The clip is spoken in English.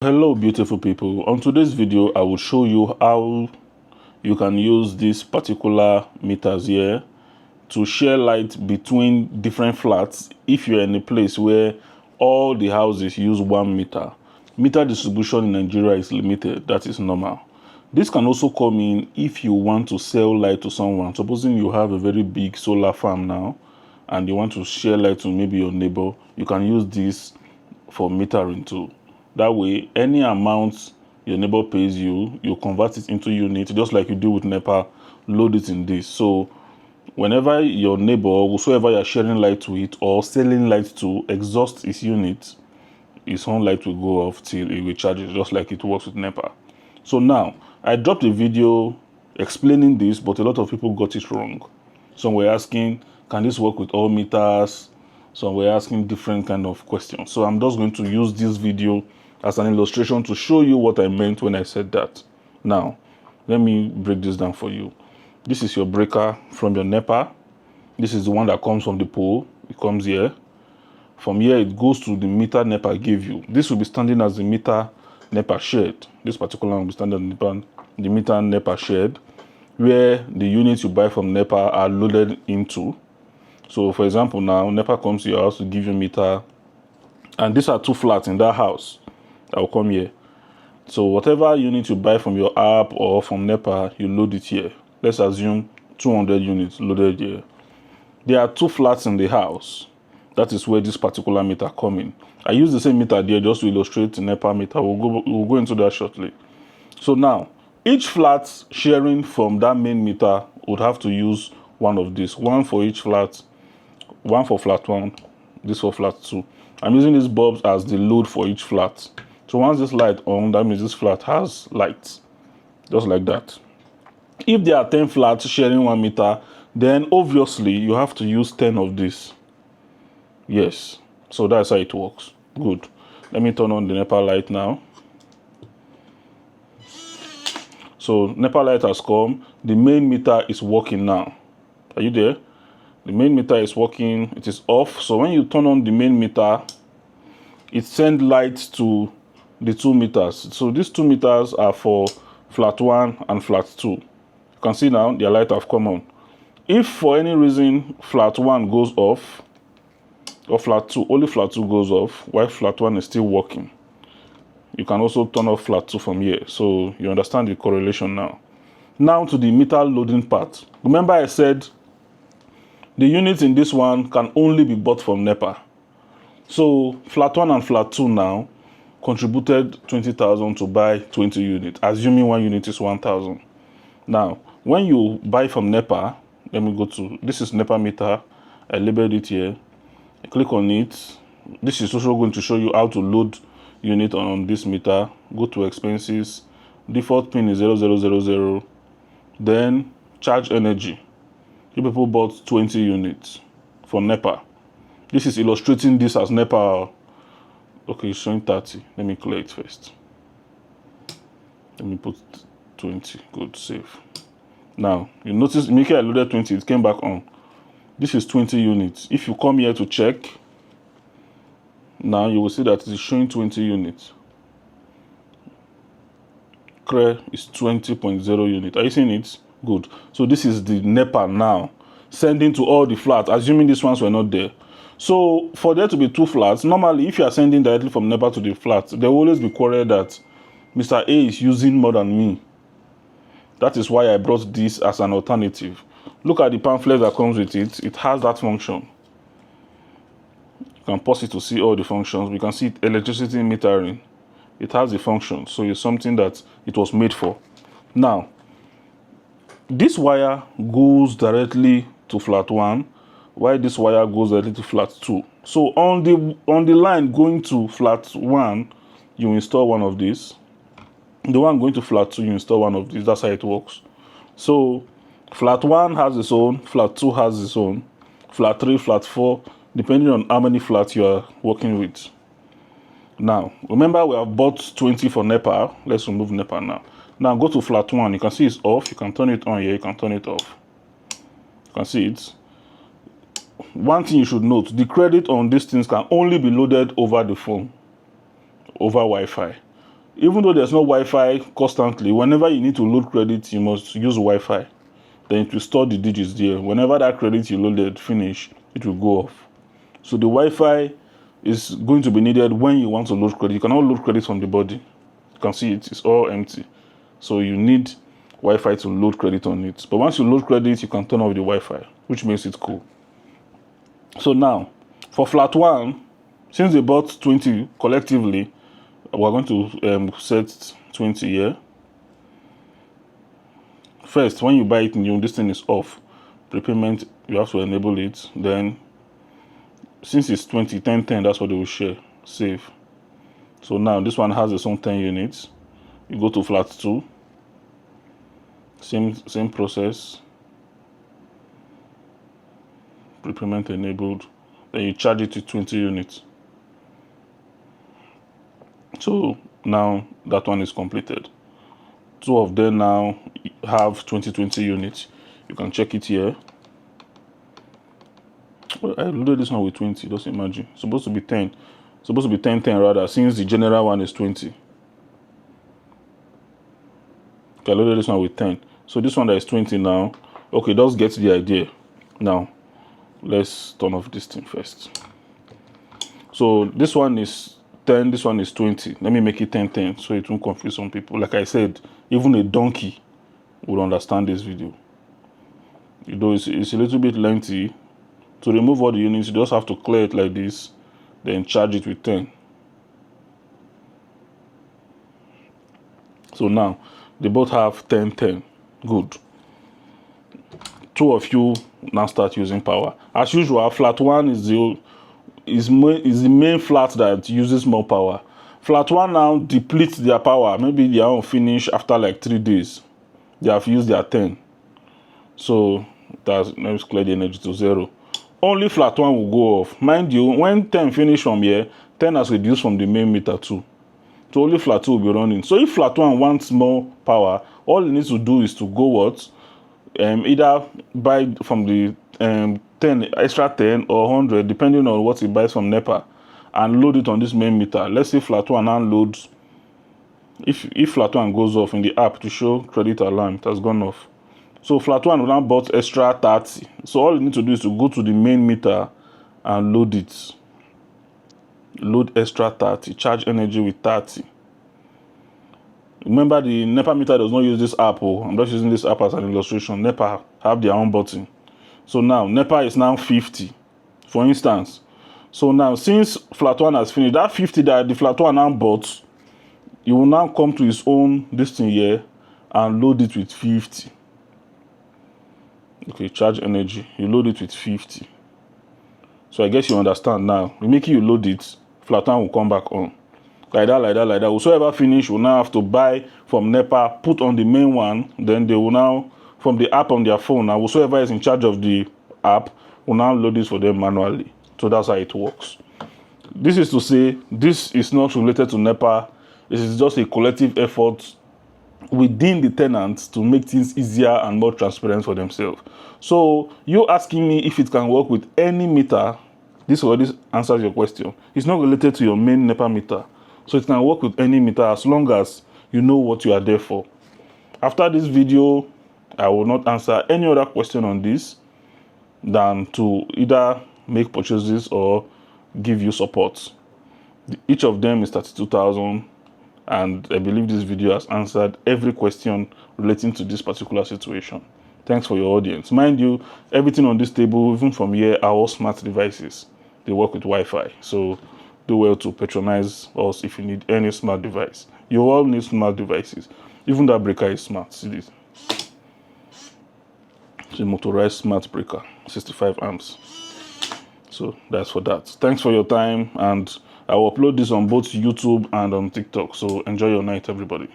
Hello beautiful people. On today's video I will show you how you can use these particular meters here to share light between different flats if you're in a place where all the houses use 1 meter. Meter distribution in Nigeria is limited. That is normal. This can also come in if you want to sell light to someone. Supposing you have a very big solar farm now and you want to share light to maybe your neighbor, you can use this for metering too. That way, any amount your neighbor pays you, you convert it into unit, just like you do with NEPA, load it in this. So whenever your neighbor, whosoever you're sharing light to it or selling light to, exhausts its unit, its own light will go off till it recharges, just like it works with NEPA. So now, I dropped a video explaining this, but a lot of people got it wrong. Some were asking, can this work with all meters? Some were asking different kind of questions. So I'm just going to use this video as an illustration to show you what I meant when I said that. Now, let me break this down for you. This is your breaker from your NEPA. This is the one that comes from the pole. It comes here. From here, it goes to the meter NEPA gave you. This will be standing as the meter NEPA shared. This particular one will be standing as the meter NEPA shared, where the units you buy from NEPA are loaded into. So, for example, now NEPA comes to your house to give you a meter, and these are 2 flats in that house that will come here. So whatever unit you buy from your app or from NEPA, you load it here. Let's assume 200 units loaded here. There are 2 flats in the house. That is where this particular meter come in. I use the same meter there just to illustrate the NEPA meter. We'll go into that shortly. So now, each flat sharing from that main meter would have to use one of these. One for each flat. One for flat 1. This for flat 2. I'm using these bulbs as the load for each flat. So once this light on, that means this flat has light. Just like that. If there are 10 flats sharing 1 meter, then obviously you have to use 10 of this. Yes. So that's how it works. Good. Let me turn on the NEPA light now. So NEPA light has come. The main meter is working now. Are you there? The main meter is working. It is off. So when you turn on the main meter, it sends light to the 2 meters. So these 2 meters are for flat 1 and flat 2. You can see now their light have come on. If for any reason flat 1 goes off, or flat 2, only flat 2 goes off, while flat 1 is still working, you can also turn off flat 2 from here. So you understand the correlation now. Now to the meter loading part. Remember I said the units in this one can only be bought from NEPA. So flat 1 and flat 2 now contributed 20,000 to buy 20 units, assuming 1 unit is 1,000. Now, when you buy from NEPA, let me go to, this is NEPA meter. I labeled it here. I click on it. This is also going to show you how to load unit on this meter. Go to expenses. Default pin is 0000. Then charge energy. You people bought 20 units for NEPA. This is illustrating this as NEPA. Okay, it's showing 30. Let me clear it first. Let me put 20. Good, save. Now, you notice immediately I loaded 20, it came back on. This is 20 units. If you come here to check, now you will see that it is showing 20 units. CRE is 20.0 unit. Are you seeing it? Good. So this is the NEPA now, sending to all the flats, assuming these ones were not there. So for there to be 2 flats, normally if you are sending directly from NEPA to the flats, there will always be quarrel that Mr. A is using more than me. That is why I brought this as an alternative. Look at the pamphlet that comes with it. It has that function. You can pause it to see all the functions. We can see electricity metering. It has the function. So it's something that it was made for. Now, this wire goes directly to flat 1, while this wire goes directly to flat 2. So on the line going to flat 1, you install one of these. The one going to flat 2, you install one of these. That's how it works. So flat 1 has its own, flat 2 has its own, flat 3, flat 4, depending on how many flats you are working with. Now, remember we have bought 20 for NEPA. Let's remove NEPA now. Now go to flat 1. You can see it's off. You can turn it on here. You can turn it off. You can see it. One thing you should note, the credit on these things can only be loaded over the phone, over Wi-Fi. even though there's no Wi-Fi constantly, whenever you need to load credit, you must use Wi-Fi. Then it will store the digits there. Whenever that credit you loaded finish, it will go off. So the Wi-Fi is going to be needed when you want to load credit. You cannot load credit from the body. You can see it's all empty. So you need Wi-Fi to load credit on it. But once you load credit, you can turn off the Wi-Fi, which makes it cool. So now, for flat one, since they bought 20 collectively, we're going to set 20 here. First, when you buy it new, this thing is off. Prepayment, you have to enable it. Then, since it's 20, 10, 10, that's what they will share. Save. So now, this one has its own 10 units. You go to flat 2. Same process. Prepayment enabled. Then you charge it to 20 units. So now that one is completed. 2 of them now have 20 units. You can check it here. Well, I loaded this one with 20. Just imagine. Supposed to be 10. Supposed to be 10 rather, since the general one is 20. Okay, I loaded this one with 10. So this one that is 20 now. Okay, just get the idea. Now, let's turn off this thing first. So this one is 10, this one is 20. Let me make it 10 so it won't confuse some people. Like I said, even a donkey will understand this video. Though it's a little bit lengthy. To remove all the units, you just have to clear it like this, then charge it with 10. So now they both have 10. Good. 2 of you now start using power. As usual, flat 1 is the main flat that uses more power. Flat 1 now depletes their power. Maybe they are finish after like 3 days. They have used their 10. So let's clear the energy to 0. Only flat 1 will go off. Mind you, when 10 finish from here, 10 has reduced from the main meter too. So only flat 2 will be running. So if flat 1 wants more power, all it needs to do is to go what? Either buy from the 10 extra 10 or 100, depending on what he buys from NEPA, and load it on this main meter. Let's say flat 1 now loads. If flat 1 goes off in the app to show credit alarm, it has gone off. So flat 1 will now bought extra 30. So all you need to do is to go to the main meter and load it. Load extra 30. Charge energy with 30. Remember, the NEPA meter does not use this app. I'm just using this app as an illustration. NEPA have their own button. So now NEPA is now 50, for instance. So now, since flat 1 has finished, that 50 that the flat 1 now bought, you will now come to his own this thing here and load it with 50. Okay, charge energy. You load it with 50. So I guess you understand now. We make you load it, flat 1 will come back on. Like that. Whosoever finish will now have to buy from NEPA, put on the main one, then they will now, from the app on their phone, now whosoever is in charge of the app will now load this for them manually. So that's how it works. This is to say, this is not related to NEPA. This is just a collective effort within the tenants to make things easier and more transparent for themselves. So you asking me if it can work with any meter, this already answers your question. It's not related to your main NEPA meter. So it can work with any meter as long as you know what you are there for. After this video, I will not answer any other question on this than to either make purchases or give you support. Each of them is 32,000, and I believe this video has answered every question relating to this particular situation. Thanks for your audience. Mind you, everything on this table, even from here, are all smart devices. They work with Wi-Fi. So do well to patronize us if you need any smart device. You all need smart devices. Even that breaker is smart. See this? It's a motorized smart breaker, 65 amps. So that's for that. Thanks for your time, and I will upload this on both YouTube and on TikTok. So enjoy your night, everybody.